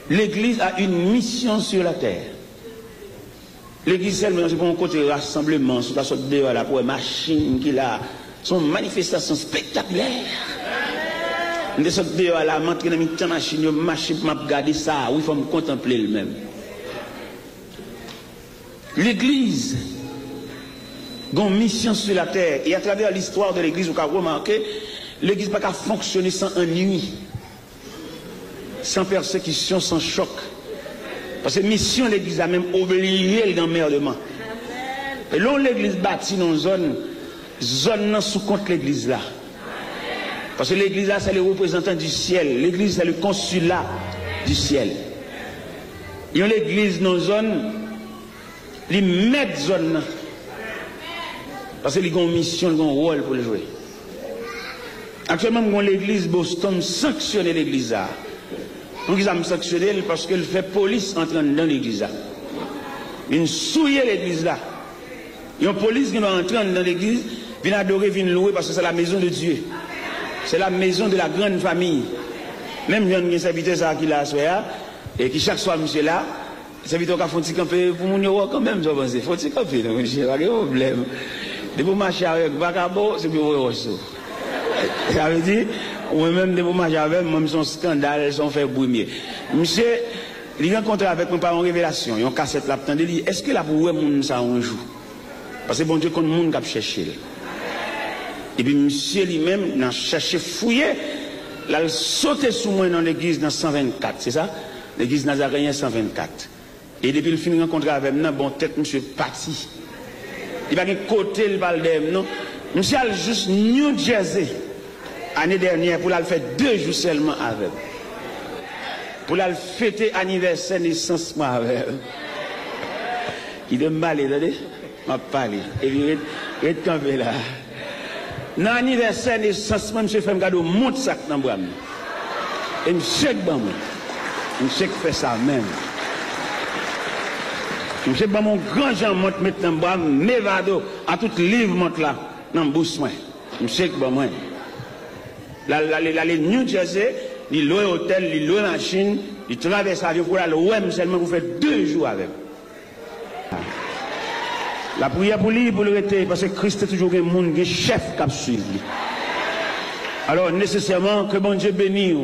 L'église a une mission sur la terre. L'église, c'est pour un côté rassemblement, sur la sorte de là, pour une machine qui a son manifestation spectaculaire. Des sortes de là, m'entrer dans une machine, je marche, m'a regarder ça, oui, il faut me contempler le même. L'église a une mission sur la terre. Et à travers l'histoire de l'église, vous avez remarqué, l'église n'a pas fonctionner sans ennui, sans persécution, sans choc. Parce que mission de l'église a même obligé l'emmerdement. Et là, l'église bâtit dans une zone sous compte l'église là. Parce que l'église là, c'est le représentant du ciel. L'église, c'est le consulat du ciel. Et l'église dans une zone, les mettent zone. Parce qu'ils ont une mission, ils ont un rôle pour le jouer. Actuellement, l'église Boston sanctionne l'église là. Pourquoi ils ont sanctionné? Parce qu'elle fait police entrer dans l'église là. Ils souillent l'église là. Il y a une police qui va entrer dans l'église, vient adorer, vient louer parce que c'est la maison de Dieu. C'est la maison de la grande famille. Même il y a un serviteur qui l'a soir et qui chaque soir monsieur là, le serviteur qui a fait un petit campé pour mon euro quand même, je pense. Il faut un petit campé, monsieur, pas de problème. De vous marcher avec Vacabo, c'est pour vous. Ça veut dire, ou même de vous marcher avec, même son scandale, son fait brumier. Monsieur, il rencontre avec mon parent en révélation, il y a une cassette là, il dit, est-ce que là pour vous, moun ça un jour? Parce que bon Dieu, quand le monde a cherché. Et puis, monsieur lui-même, il a cherché fouiller, il a sauté sous moi dans l'église dans 124, c'est ça? L'église Nazaréen 124. Et depuis le fin de rencontre avec moi, bon, tête, monsieur parti. Il va côté le balde, non? Monsieur a juste New Jersey, année dernière, pour la faire 2 jours seulement avec. Pour la fêter anniversaire naissance avec. Il est mal, attendez? Je vais parler. Et il est campé là. Dans l'anniversaire naissance, monsieur fait un cadeau, monte sac dans le bois. Et monsieur fait ça même. Monsieur ban mon grand Jean monte maintenant bois Nevado à tout livre monte là dans bouche moi. Monsieur ban moi. La New Jersey, il loue hôtel, il loue machine, il traverse l'avion pour aller ouais seulement pour faire 2 jours avec. La prière pour lui pour le rester parce que Christ est toujours un monde qui chef qui suit. Alors nécessairement que bon Dieu bénisse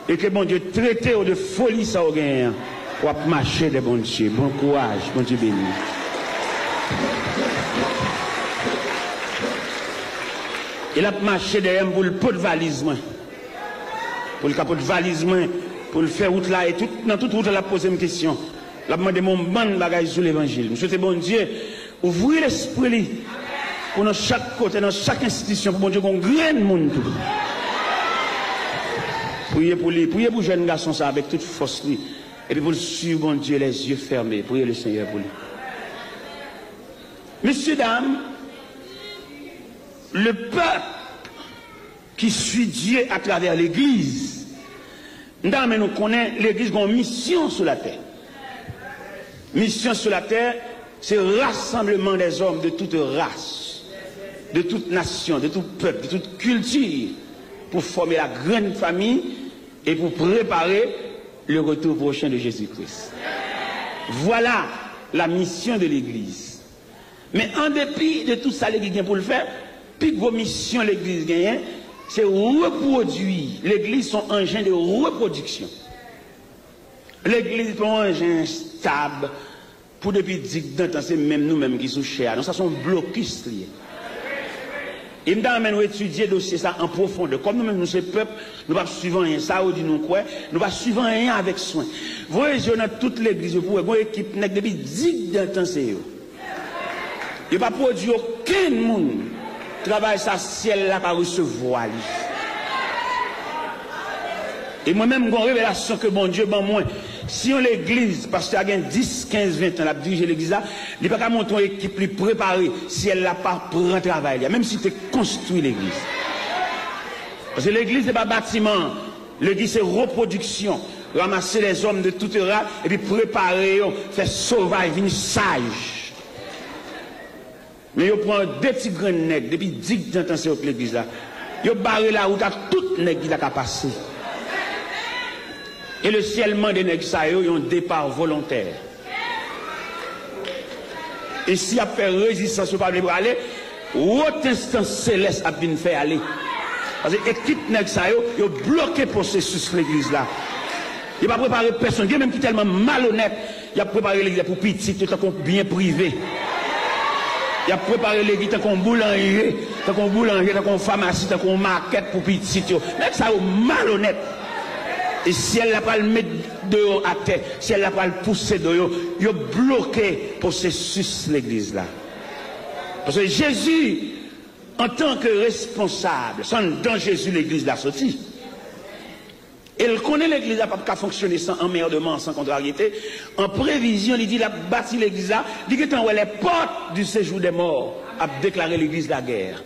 et que bon Dieu traite de folie ça au gain. Pour marcher de bon Dieu. Bon courage, bon Dieu béni. Il a marché derrière pour le pot de valise. Pour le capot de valise, pour le faire route là. Et dans toute route, il a posé une question. Il a demandé mon bon bagage sur l'évangile. Je souhaite bon Dieu, ouvrir l'esprit pour dans chaque côté, dans chaque institution, pour bon Dieu qu'on graine monde tout. Priez pour lui, priez pour le jeune garçon ça avec toute force lui. Et puis pour le suivre, bon Dieu, les yeux fermés. Priez le Seigneur pour lui. Messieurs, dames, le peuple qui suit Dieu à travers l'Église, nous connaissons l'Église a une mission sur la terre. Mission sur la terre, c'est le rassemblement des hommes de toute race, de toute nation, de tout peuple, de toute culture, pour former la grande famille et pour préparer le retour prochain de Jésus-Christ. Voilà la mission de l'Église. Mais en dépit de tout ça, l'Église vient pour le faire, puis vos missions, l'Église gagne, c'est reproduire. L'Église sont un engin de reproduction. L'Église est un engin stable pour depuis 10 ans, c'est même nous-mêmes qui sommes chers. Donc ça sont blocus liés. Et nous allons étudier dossier ça en profondeur. Comme nous-mêmes, nous, ces peuples, nous ne pas suivre rien. Ça, on dit nous quoi? Nous ne pas suivre rien avec soin. Vous voyez, dans toute l'église, vous pouvez, une équipe, depuis 10 ans, c'est eux. Il n'y a pas produit aucun monde. Travail, ça, ciel là, par recevoir. Et moi-même, j'ai une révélation que bon Dieu, bon moi, si on l'église, parce qu'il y a 10, 15, 20 ans, la dirige l'église là, il n'y a pas qu'à monter une équipe plus préparée si elle n'a pas pris un travail, même si tu construis l'église. Parce que l'église n'est pas bâtiment, l'église c'est reproduction. Ramasser les hommes de toute race et puis préparer, faire sauvage, venir sage. Mais il prend 2 petits grains de nègres, depuis 10 ans, c'est l'église là. Il barre la route à toute nègre qui a passé. Et le ciel mande des nègres ça yo un départ volontaire. Et si a fait résistance pas de aller, autre instance céleste a bien fait aller. Parce que l'équipe nègre ça yo bloqué le processus l'église là. Il n'a pas préparé personne, il même qui est tellement malhonnête, il a préparé l'église pour petit, tout comme bien privé. Il a préparé l'église comme boulanger, comme pharmacie, comme market pour petit. Mais ça est malhonnête. Et si elle n'a pas le mettre dehors à terre, si elle n'a pas le pousser dehors, il a bloqué le processus de l'église là. Parce que Jésus, en tant que responsable, sans dans Jésus, l'église l'a sorti. Elle connaît l'église n'a pas fonctionner sans emmerdement, sans contrariété. En prévision, il dit qu'il a bâti l'église là, il dit que quand les portes du séjour des morts a déclaré l'église la guerre.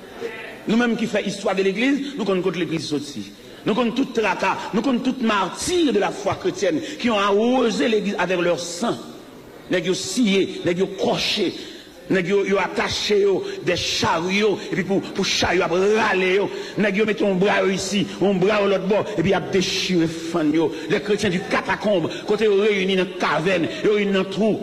Nous-mêmes qui faisons histoire de l'église, nous connaissons l'église sortie. Nous connaissons tout tracas, nous connaissons tout martyr de la foi chrétienne qui ont arrosé l'église avec leur sang. Ils ont scié, ils ont croché. Ils ont attaché des chariots, et puis pour chariot, ils ont râlé. Ils ont mis un bras ici, un bras à l'autre bord, et puis ils ont déchiré fan. Les chrétiens du catacombe, quand ils sont réunis dans la caverne, ils sont réunis dans le trou.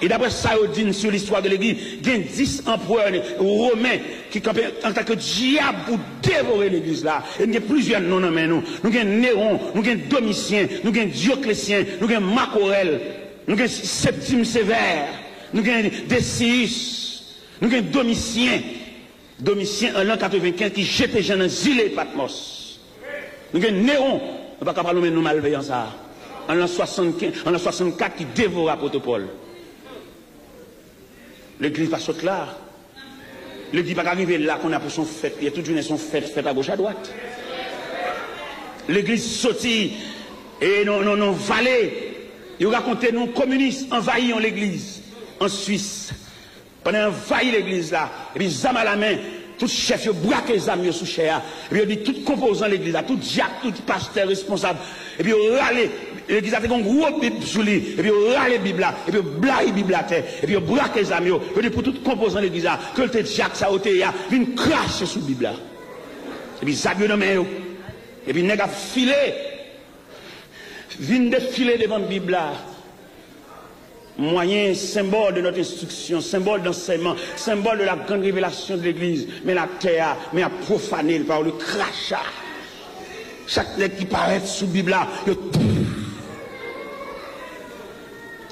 Et d'après ça, ils dit sur l'histoire de l'église, il y a 10 empereurs romains qui campaient en tant que diable pour dévorer l'église là. Et il y a plusieurs noms dans nous. Nous avons Néron, nous avons Domitien, nous avons Dioclétien, nous avons Marc Aurèle, nous avons Septime Sévère. Nous avons Décius, nous avons Domitien en l'an 95 qui jetait gens dans l'île de Patmos. Nous avons Néron, on ne va pas parler de nous malveillants ça. En l'an 64 qui dévora l'apôtre Paul. L'église va sauter là. L'église va arriver là qu'on a pour son fête. Il y a toute journée son fête à gauche à droite. L'église sortit et non vallée. Ils racontent nous communistes envahissons l'église. En Suisse, pendant envahi l'église là, et puis zam à la main, tout chef, ils braquent les âmes sous chair, et puis ils dit tout composant l'église là, tout diacre, tout pasteur responsable, et puis ils râlent, l'église a fait un gros bible sous lui, et puis ils râlent la Bible là, et puis ils blaguent la Bible à terre, et puis ils braquent les âmes, ils dit pour tout composant l'église là, que le diacre ça ôté, ils crachent sous la Bible là. Et puis ça vient dans main, et puis ils ont filé, viennent défiler devant la Bible là. Moyen, symbole de notre instruction, symbole d'enseignement, symbole de la grande révélation de l'Église. Mais la terre, mais à profaner par le crachat. Chaque lettre qui paraît sous la Bible là,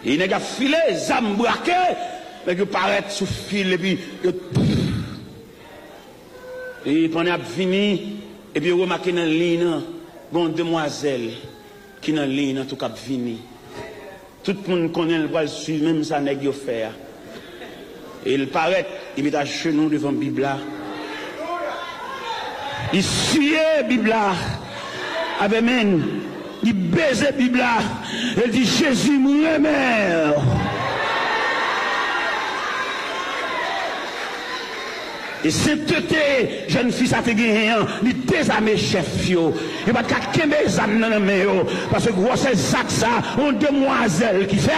il n'est qu'à filer, zam braqué, mais qui paraît sous fil, et puis, et pendant à venir, et puis remarquez dans la ligne, bon demoiselle, qui dans la ligne, en tout cas, venir. Tout le monde connaît le bras suivre, même ça n'est pas faire. Et il paraît, il met à genoux devant la Bible. Il suit la Bible. Amen. Il baise la Bible. Il dit Jésus me remet. Et sainteté, jeune fille, ça te gagne, il désarme chef, yo. Il va pas qu'à mes âmes dans la main, parce que gros, c'est ça, une demoiselle qui fait.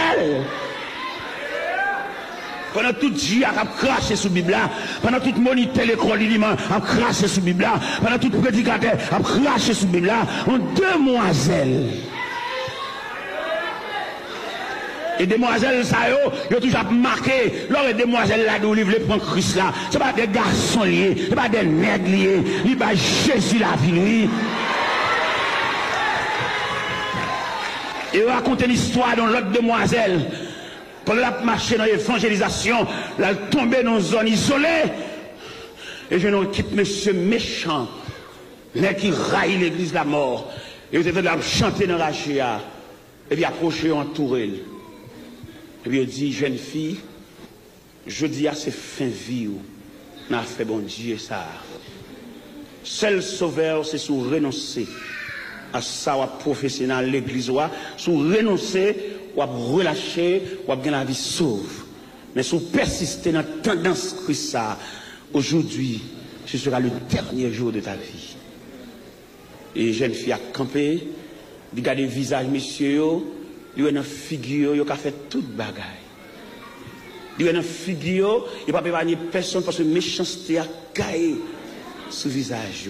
Pendant tout Dieu a craché sous la Bible, pendant tout moniteur l'école, il a craché sous la Bible, pendant tout prédicateur a craché sous la Bible, une demoiselle. Et demoiselles, ça y a toujours marqué, lors des demoiselles là, d'où ils veulent prendre Christ là, ce n'est pas des garçons liés, ce n'est pas des nègres liés, il va Jésus la vie, lui. Et raconter l'histoire dans l'autre demoiselle, pendant la marché dans l'évangélisation, là, elle tombait dans une zone isolée, et je n'ai type monsieur méchant, mais qui raille l'église de la mort, et vous êtes là chanter dans la chia, et puis approcher, entourer. Et puis il dit, jeune fille, je dis à ces fins vie où n'a fait bon Dieu ça. Seul sauveur, c'est sous renoncer à ça, ou professionnel, l'église, sous renoncer, ou relâcher, ou gagner la vie sauve. Mais sous persister dans la tendance que ça, aujourd'hui, ce sera le dernier jour de ta vie. Et jeune fille a campé, regarde le visage, monsieur, il y a une figure qui a fait toute bagaille. Il y a une figure, il n'y a pas épargner personne parce que méchanceté a caillé sous le visage.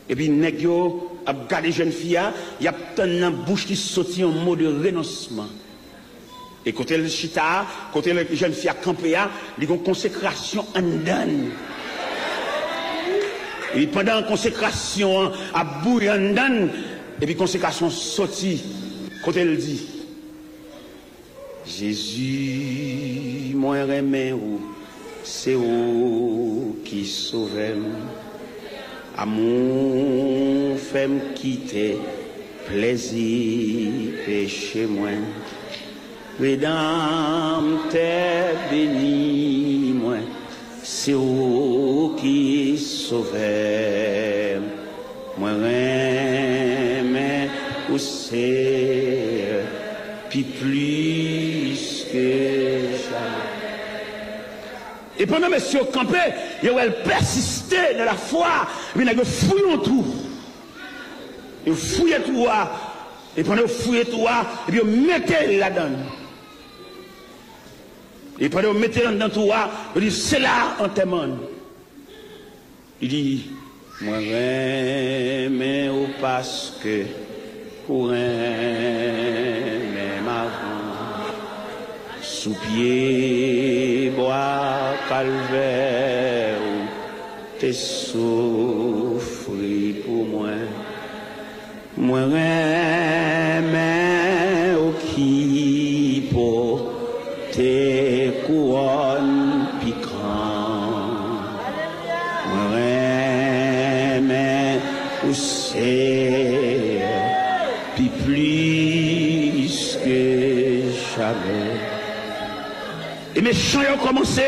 Et puis, nèg yo a regardé jeune fille, il y a une bouche qui sortit un mot de renoncement. Et côté le chita, côté la jeune fille a campé, il y a une consécration en donne. Et pendant la consécration, à bouillir en donne, et puis consécration sortie, côté elle dit, Jésus, moi remets où, c'est où qui sauve. Amour fait me quitter, plaisir péché moi. Rédempteur béni moi, c'est où qui sauve. Moi remets où c'est, puis plus que jamais. Et pendant monsieur campé, il a persisté dans la foi, et puis il a fouillé tout. Il a fouillé tout, et pendant qu'il fouillé tout, et puis il mettait là-dedans. Et pendant qu'il mettait là-dedans tout, il dit, c'est là en témoin. Il dit, moi mais ou parce que pour un même avant. Sous pied, bois, calvaire, t'es souffri pour moi. Moi, mais au qui pour tes couronnes piquantes. Moi, mais où c'est, puis plus que jamais. Et mes chiens ont commencé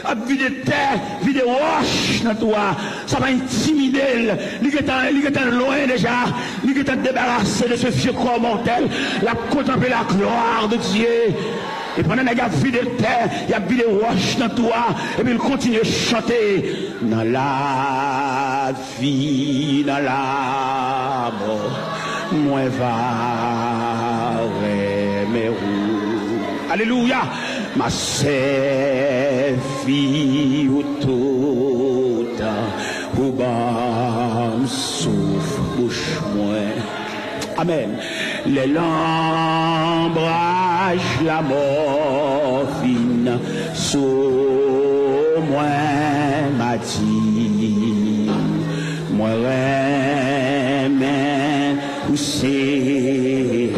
à vider terre, vider roche dans toi. Ça va intimider. Il est loin déjà. Il est débarrassé de ce vieux corps mortel. Il a contemplé la gloire de Dieu. Et pendant qu'il a vidé terre, il a vidé roche dans toi. Et puis il continue à chanter. Dans la vie, dans la mort, moi va mes roues. Alléluia. Ma fille ou tout ou bam souffle bouche moins. Amen. Les lambrages la morphine sous moi m'a dit moi remets ou c'est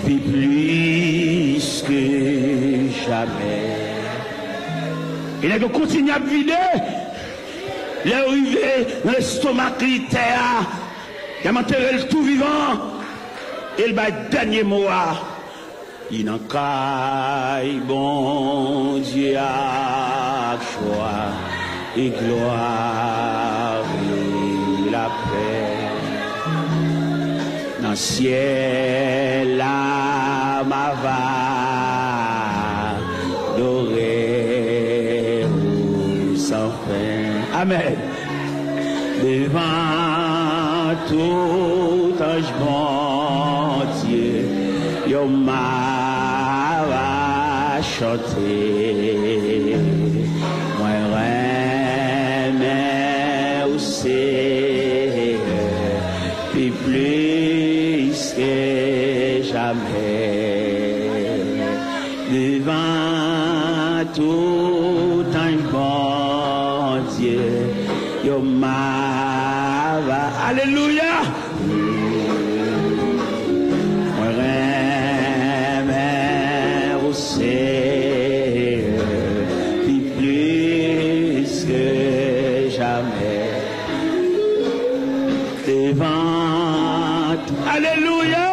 puis plus que jamais. Il a continué à vider. Il est arrivé dans l'estomac littéraire. Il a enterré le tout vivant. Et il va dernier mot. Il n'en caille bon Dieu à joie et gloire et la paix. Dans le ciel, la ma va. Amen. Devant tout ange bon Dieu, yo m'a chanté. Moi remets où c'est, puis plus que jamais. Devant tout ange bon Dieu, yo m'a alléluia. Moi remets où c'est, puis plus que jamais. Devant alléluia.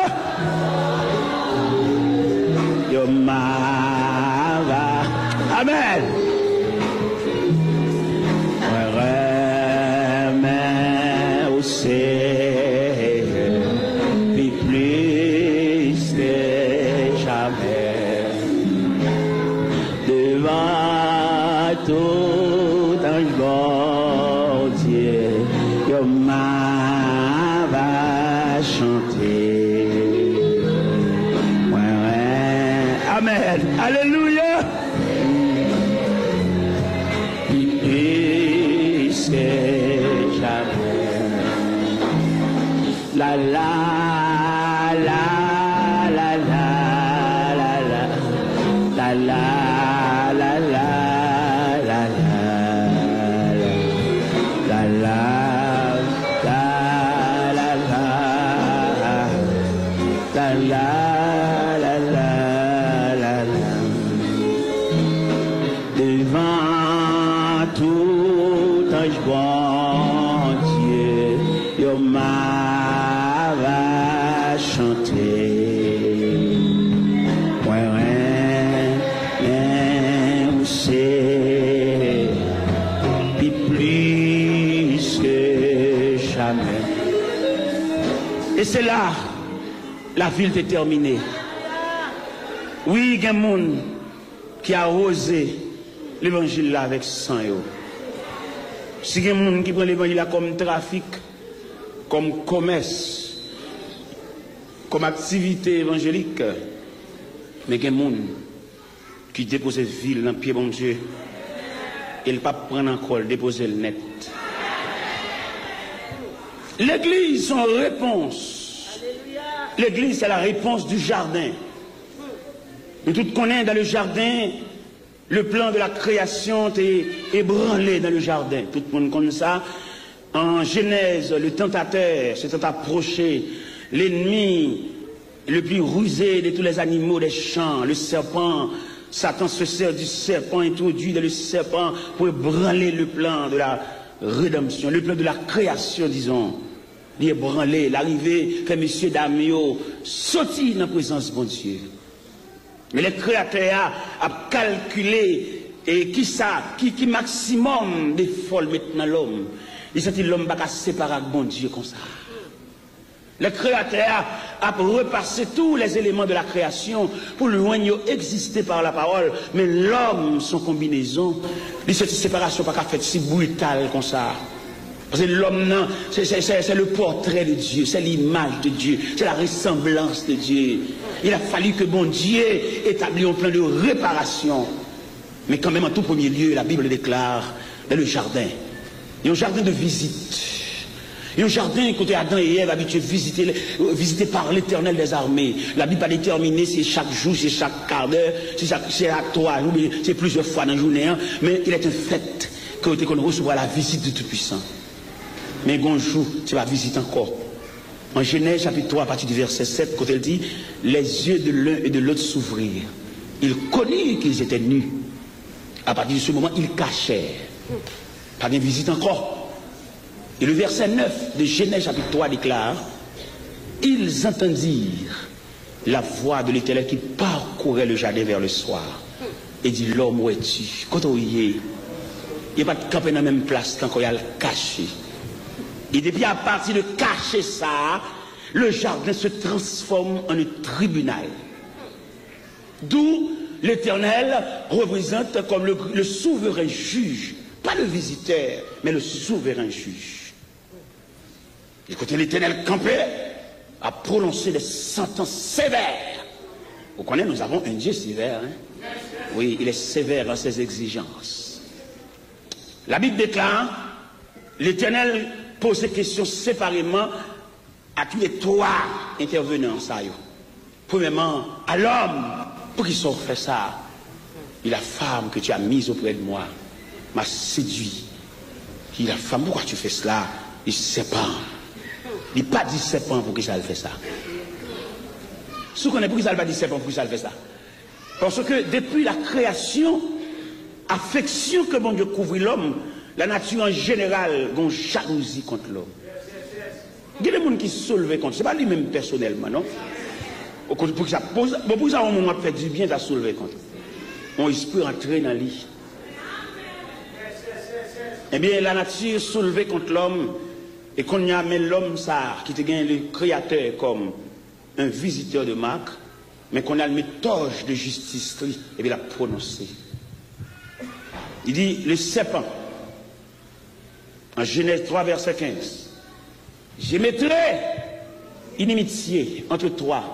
Yo m'a amen. Puis plus que jamais devant tout un bon Dieu, yo m'a va chanter. Amen. Alléluia. Puis plus que jamais. la la la la la. Devant tout ange bon Dieu, yo m'a va chanter. Ouais, c'est plus que jamais. Et c'est là la ville est terminée. Oui, il y a des gens qui a osé l'évangile là avec sang. Si il y a des gens qui prennent l'évangile là comme trafic, comme commerce, comme activité évangélique, mais il y a des gens qui déposent la ville dans le pied de Dieu et ne pas prendre encore, déposer le net. L'église, son réponse. L'église, c'est la réponse du jardin. Nous tous connaissons dans le jardin, le plan de la création est ébranlé dans le jardin. Tout le monde connaît ça. En Genèse, le tentateur s'est approché, l'ennemi le plus rusé de tous les animaux des champs, le serpent. Satan se sert du serpent, introduit dans le serpent pour ébranler le plan de la rédemption, le plan de la création, disons. Il est branlé, l'arrivée que M. Damio sortit dans la présence de Dieu. Mais les créateurs ont calculé et qui maximum de folles maintenant l'homme. Il sentit l'homme pas séparer avec bon Dieu comme ça. Les créateurs ont repassé tous les éléments de la création pour le loin exister par la parole, mais l'homme, son combinaison, cette séparation pas faite si brutale comme ça. Parce que l'homme, c'est le portrait de Dieu, c'est l'image de Dieu, c'est la ressemblance de Dieu. Il a fallu que bon Dieu établisse un plan de réparation. Mais quand même, en tout premier lieu, la Bible déclare dans le jardin. Il y a un jardin de visite. Il y a un jardin côté Adam et Ève habitués visité par l'Éternel des armées. La Bible a déterminé c'est chaque jour, c'est chaque quart d'heure, c'est à 3 jours, c'est plusieurs fois dans la journée. Mais il est un fait qu'on recevra la visite du Tout-Puissant. Mais un jour, tu vas visiter encore. En Genèse chapitre 3, à partir du verset 7, quand elle dit, les yeux de l'un et de l'autre s'ouvrirent. Ils connurent qu'ils étaient nus. À partir de ce moment, ils cachèrent. Pas de visite encore. Et le verset 9 de Genèse chapitre 3 déclare, ils entendirent la voix de l'Éternel qui parcourait le jardin vers le soir. Et dit, l'homme où es-tu? Quand on y est, il n'y a pas de camper dans la même place quand il y a le caché. Et depuis à partir de cacher ça, le jardin se transforme en un tribunal. D'où l'Éternel représente comme le souverain juge, pas le visiteur, mais le souverain juge. Et quand l'Éternel campait, a prononcé des sentences sévères. Vous connaissez, nous avons un Dieu sévère. Hein? Oui, il est sévère dans ses exigences. La Bible déclare, l'Éternel pose ces questions séparément à tous les trois intervenants. Premièrement, à l'homme, pour qu'il soit fait ça, et la femme que tu as mise auprès de moi m'a séduit. Et la femme, pourquoi tu fais cela? Il serpent. Il n'a pas dit serpent pour qu'il fait ça. Si vous connaissez pourquoi il n'a pas dit serpent pour qu'il fait ça? Parce que depuis la création, affection que bon Dieu couvre l'homme, la nature en général a une jalousie contre l'homme. Il y a des gens qui se soulèvent contre. Ce n'est pas lui-même personnellement, non? Pour que ça pose, pour ça, on a fait du bien, ça soulever contre. On peut entrer dans lui. Eh bien, la nature soulevée contre l'homme, et qu'on y a mis l'homme ça, qui te gagne le créateur comme un visiteur de marque, mais qu'on a le méthode de justice, et bien, il a prononcé. Il dit, le serpent, en Genèse 3, verset 15, je mettrai inimitié entre toi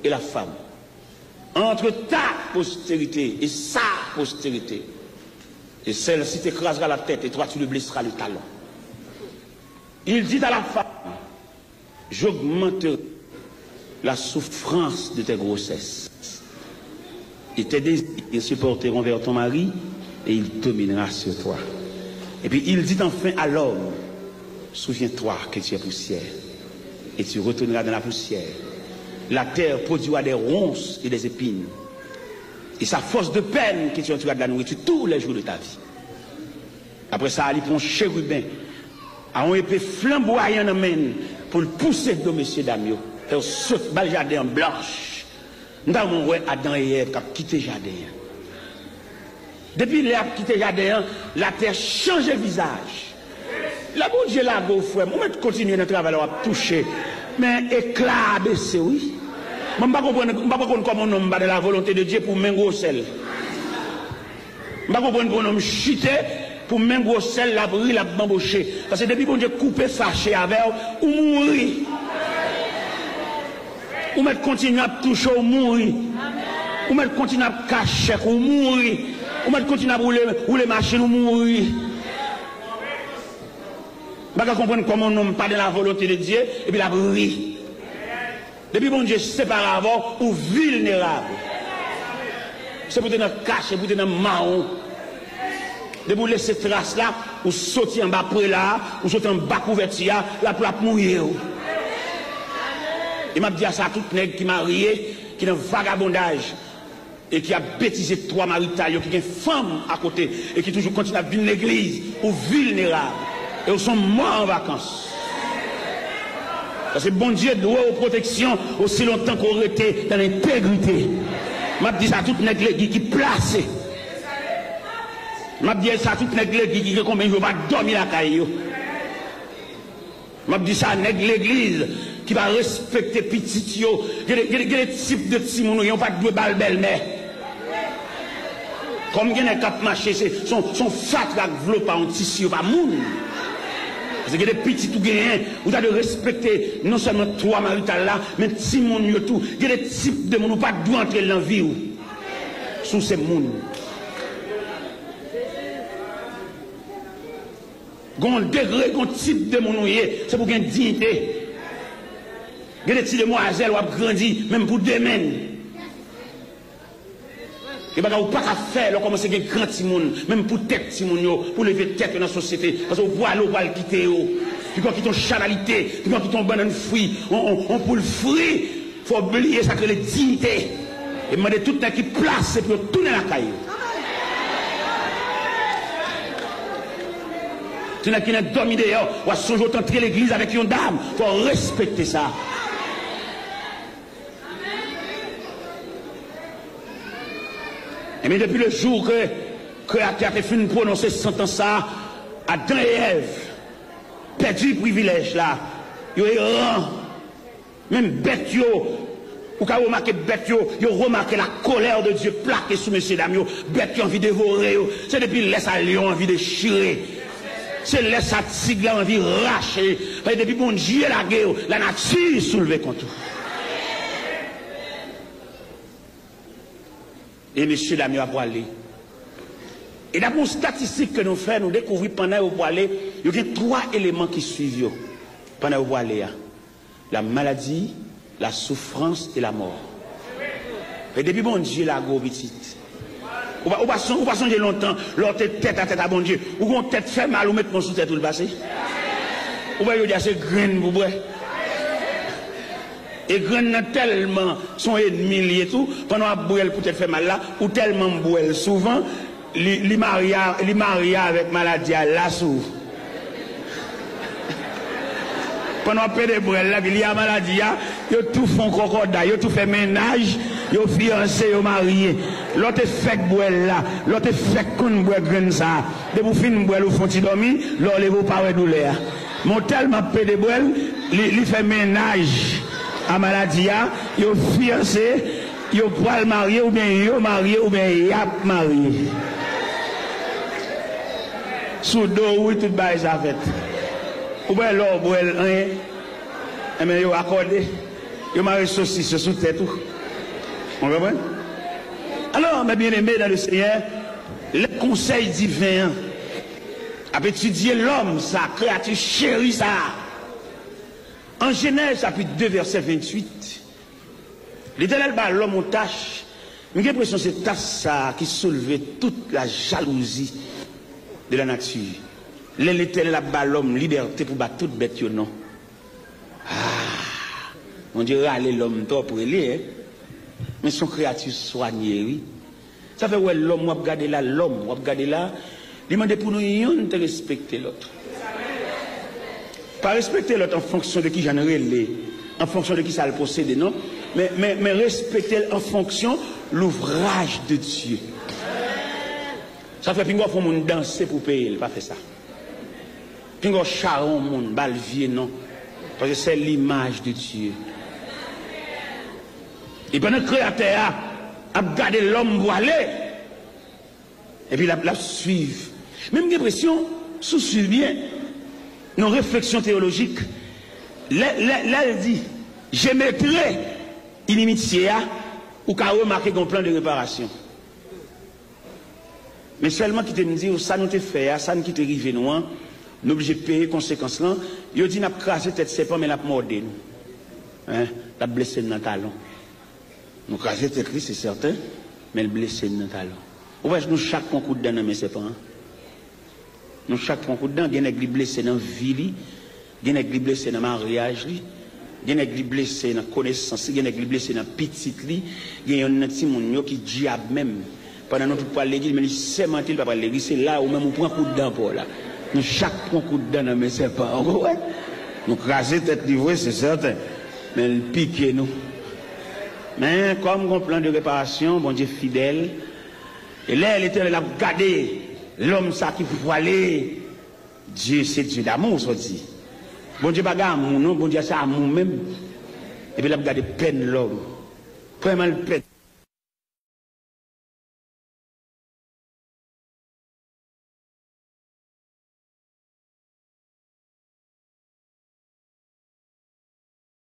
et la femme, entre ta postérité et sa postérité. Et celle-ci t'écrasera la tête et toi tu lui blesseras le talon. Il dit à la femme, j'augmenterai la souffrance de tes grossesses. Et tes désirs se porteront vers ton mari et il dominera sur toi. Et puis il dit enfin à l'homme, souviens-toi que tu es poussière et tu retourneras dans la poussière la terre produira des ronces et des épines. Et sa force de peine qui tu as de la nourriture tous les jours de ta vie. Après ça, il prend chérubin, a une épée flamboyante pour le pousser de messieurs dames. Et saute dans le jardin blanche. Nous avons vu Adam et Ève qui ont quitté le jardin. Depuis qu'ils ont quitté le jardin, la terre change de visage. La bon Dieu là, beau frère, on va continuer notre travail à toucher. Mais éclat baissé, oui. Je ne comprends pas comment on a de la volonté de Dieu pour même gros sel. Je ne comprends pas comment on a chuté pour même gros sel, la brille, la bambouché. Parce que depuis que Dieu coupé, fâché avec ou mourir. Ou mettre continuer à toucher ou mourir. Ou mettre continuer à cacher ou mourir. Ou mettre continuer à rouler machine ou mourir. Je ne comprends pas comment on n'a pas de la volonté de Dieu et puis la brille. Depuis bon Dieu sépare avant ou vulnérable. C'est pour te cacher, pour te marron. De vous laisser trace là, ou sortir en bas après là, ou sortir en bas couverture, la pour mourir. Il m'a dit à ça, tout nègre qui m'a marié, qui est dans vagabondage, et qui a bêtisé trois maritales, qui a une femme à côté, et qui toujours continue à venir à l'église, ou vulnérable, et ils sont morts en vacances. Parce que bon Dieu doit aux protections aussi longtemps qu'on était dans l'intégrité. Je dis ça à toute l'église qui est placée. Je dis ça à toute l'église qui combien de va dormir la caillou. Je dis ça à l'église qui va respecter petit yo. Il y a des types de petits moun qui n'ont pas de balle belle-mère. Comme il y a des quatre marchés, son fat qui vlo pas un tissu, pas moun. Parce qu'il y a des petits tout gagnants, vous avez de respecter non seulement trois maritales là, mais si moun yo tout. Il y a des types de moun qui pas doit entrer dans la vie ou. Sous ces moun. Gon degré, gon type de moun c'est pour gagner dignité. Il y a des petites demoiselles qui ont grandi, même pour demain. Et bien, vous ne pouvez pas faire, vous commencez à faire grand timoun, même pour tête timoun, pour lever tête dans la société. Parce que vous voyez, vous allez quitter. Puis quand ils ont chanalité, puis quand ils ont banane fruit, on pour le fruit, il faut oublier ça que les dignités. Et demander tout le temps qui place pour tourner la caille. Tu n'as qu'une dormi dehors, ou à son jour entrer l'église avec une dame. Il faut respecter ça. Mais depuis le jour que la terre a fait prononcer cette sentence-là, Adam et Ève, perdu le privilège là, ils ont errant. Même bête, ou quand vous remarquez bête, ils ont remarqué la colère de Dieu plaquée sous messieurs dames, bête qui ont envie de dévorer, c'est depuis laisse à lion envie de chirer. C'est laisse à tigre envie de racher. Parce que depuis bon Dieu la guerre, la nature soulevée contre tout. Et monsieur Damien a poilé. Et d'après une statistique que nous faisons, nous découvrons pendant le poilé, il y a trois éléments qui suivent pendant le poilé. La maladie, la souffrance et la mort. Et depuis bon Dieu, la go petite. Ou pas songer longtemps, l'autre tête à tête à bon Dieu. Ou qu'on tête fait mal, ou mettre mon sous tête tout le passé. Ou pas dire c'est grain pour boire. Et grain tellement son ennemi et tout, pendant à boire pour te faire mal là, ou tellement boire souvent, les maria avec maladie là sous. Pendant à payer des boire là, il y a maladie, ils tout font crocodile, ils tout fait ménage, ils fiancé, ils mariés. L'autre fait boire là, l'autre fait qu'on boire grain ça. De vous finir boire ou font dormir, l'autre les vous pas douleur. Mon tellement payer des boire, il fait ménage. À maladie, ils ont fiancé, ils ont pas marié ou bien ils ont marié ou bien ils ont marié. Sous dos, oui, tout le ça fait. Ou bien l'or, rien. Mais ils ont accordé. Ils ont marié saucisse sous tête. On comprend? Alors, mes bien-aimés dans le Seigneur, le conseil divin a étudié l'homme, sa créature chérie, ça. En Genèse, chapitre 2, verset 28, l'Éternel bat l'homme en tâche. J'ai l'impression que c'est tâche qui soulevait toute la jalousie de la nature. L'Éternel bat l'homme liberté pour battre toute bête, non. Ah, On dirait aller l'homme top pour lui, mais son créature soignée, oui. Ça fait ouais l'homme, on va regarder là, l'homme, on va regarder là, demander pour nous de respecter l'autre. Pas respecter l'autre en fonction de qui j'en ai, en fonction de qui ça le possède, non? Mais respecter en fonction de l'ouvrage de Dieu. Ça fait pingo faut moun danser pour payer, il pas fait ça. Pingo charon moun balvier non, parce que c'est l'image de Dieu. Et pendant que le créateur a gardé l'homme pour aller, et puis la suivre. Même l'impression, sous bien, nos réflexions théologiques, là elle dit, je mettrai inimitié ou qu'à remarquer qu'on plan de réparation. Mais seulement qui te me dit, ça nous te fait, ça nous qui te rive nous, nous obligés de payer conséquences là, il dit, n'a pas crasé tête sépa, mais n'a pas mordé nous. Hein, n'a blessé dans le talon. Nous crasé tête c'est certain, mais le blessé dans le talon. Ou voyez, nous chaque coup de dent, mais c'est pas. Nous chaque coup de dent, il y a des blessés dans la vie, il y a des blessés dans le mariage, il y a des blessés dans la connaissance, il y a des blessés dans la petite, il y a un petit monde qui diable même. Pendant nous parler l'église, mais c'est mentir, il va pas l'église, c'est là où même on prend un coup de dent pour là. Nous chaque prend un coup de dent, mais c'est pas. Ouais. Nous craser tête livrée, c'est certain. Mais le piquer nous. Mais comme un plan de réparation, bon Dieu fidèle, et là, l'Éternel a gardé l'homme ça qui faut aller. Dieu, c'est Dieu d'amour, ça dit. Bon Dieu, pas d'amour, non, bon Dieu, c'est amour même. Et puis, il a gardé peine l'homme. Vraiment, le peine.